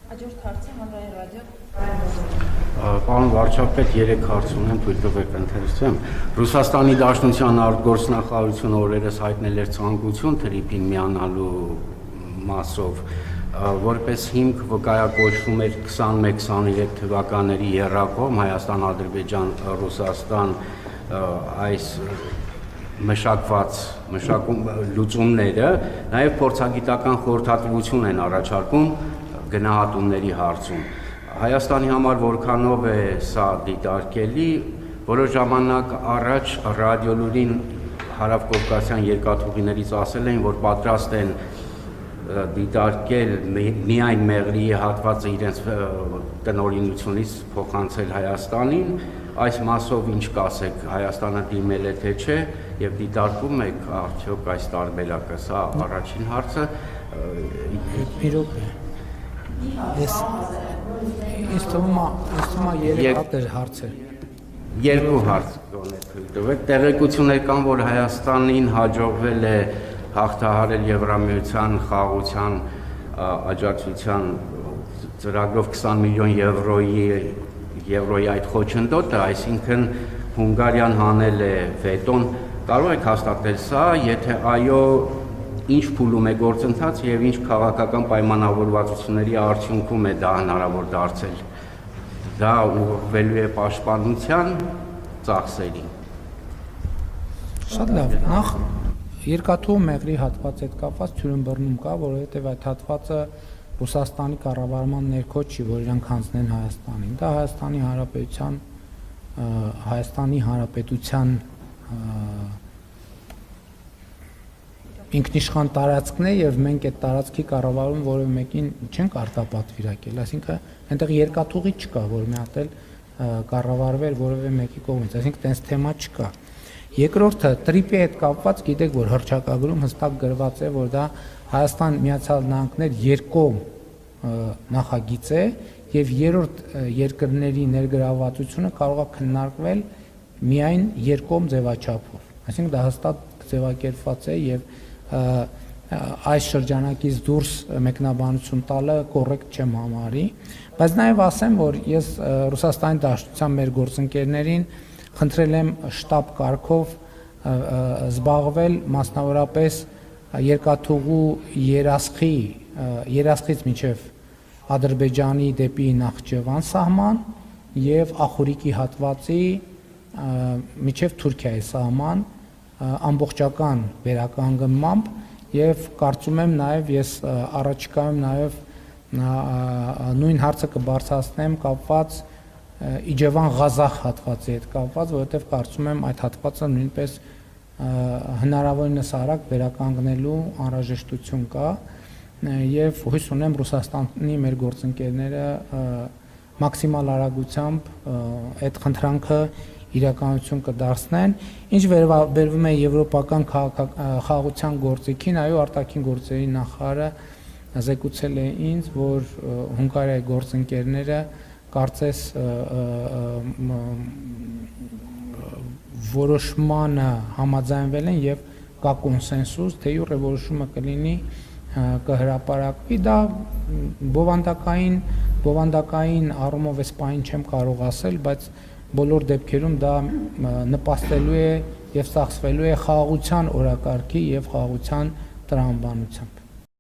Հաջորդ հարցը հանրային ռադիո։ Պարոն վարչապետ, 3 հարց ունեմ, թույլ տվեք ընթերցեմ։ Ռուսաստանի Դաշնության արտգործնախարարությունը օրերս հայտնել էր ցանկություն թրիփին միանալու մասով, որպես հիմք վկայակոչվում էր 21-23 թվականների եռակողմ Հայաստան-Ադրբեջան Ռուսաստան այս մշակված լուծումները, նաև փորձագիտական խորհրդատվություն են առաջարկում գնահատումների հարցում։ Հայաստանի համար որքանով է սա դիտարկելի, որոշ ժամանակ առաջ ռադիոլուրին հարավկովկասյան երկաթուղիներից ասել էին, որ պատրաստ են դիտարկել միայն Մեղրիի հատվածը իրենց տնօրինությունից փոխանցել Հայաստանին, այս մասով ինչ կասեք, Հայաստանը դիմել է թե չէ եւ դիտարկում եք արդյոք այս տարբերակը, սա առաջին հարցը։ Իրոք Ես թվում է 3 հարցեր։ 2 հարց գոնե թույլ տվեք։ Տեղեկություններ կան, որ Հայաստանին հաջողվել է հաղթահարել Եվրամիության խաղաղության աջակցության ծրագրով 20 միլիոն եվրոյի այդ խոչընդոտը, այսինքն Հունգարիան հանել է վետոն, կարող եք հաստատել սա, եթե այո, ինչ փուլում է գործընթաց եւ ինչ քաղաքական պայմանավորվածությունների արդյունքում է դա հնարավոր դարձել։ Դա ուղղվելու է պաշտպանության ծախսերին։ Շատ լավ, նախ երկաթուղի Մեղրի հատվածի հետ կապված թյուրըմբռնում կա, որովհետեւ այդ հատվածը Ռուսաստանի կառավարման ներքո չի, որ իրանք հանձնեն Հայաստանին։ Դա Հայաստանի Հանրապետության ինքնիշխան տարածքն է եւ մենք այդ տարածքի կառավարում որևէ մեկին չենք արտապատվիրակել, այսինքն այնտեղ երկաթուղի չկա, որ մի հատ էլ կառավարվեր որևէ մեկի կողմից, այսինքն տենց թեմա չկա։ Երկրորդը տրիպի հետ կապված գիտեք, որ հռչակագրում հստակ գրված է, որ դա Հայաստան Միացյալ Նահանգներ երկկողմ նախագիծ է եւ երրորդ երկրների ներգրավվածությունը կարող է քննարկվել միայն երկկողմ ձևաչափով, այսինքն դա հստակ ձևակերպված է եւ այս շրջանակից դուրս մեկնաբանություն տալը կոռեկտ չեմ համարի, բայց նաև ասեմ, որ ես Ռուսաստանի Դաշնության մեր գործընկերներին խնդրել եմ շտաբ կարգով զբաղվել մասնավորապես երկաթուղու երասխից մինչև Ադրբեջանի դեպի Նախճեվան սահման եւ Ախուրիկի հատվածի մինչև Թուրքիայի սահման ամբողջական վերականգնմամբ եւ կարծում եմ նաեւ ես առաջիկայում նաեւ նույն հարցը կբարձրացնեմ կապված Իջևան Ղազախ հատվածի հետ կապված, որովհետեւ կարծում եմ այդ հատվածը նույնպես հնարավորինս արագ վերականգնելու անհրաժեշտություն կա եւ հույս ունեմ Ռուսաստանի մեր գործընկերները մաքսիմալ արագությամբ այդ խնդրանքը իրականություն կդարձնեն, ինչ վերաբերվում է եվրոպական խաղաղության գործիքին, այո, արտաքին գործերի նախարարը զեկուցել է ինձ, որ Հունգարիայի գործընկերները կարծես որոշմանը համաձայնվել են եւ կա կոնսենսուս, թե յուռ որոշումը կլինի կհրապարակվի, դա բովանդակային առումով էս պահին չեմ կարող ասել, բայց բոլոր դեպքերում դա նպաստելու է եւ ծախսվելու է խաղաղության օրակարգի եւ խաղաղության տրամաբանությամբ։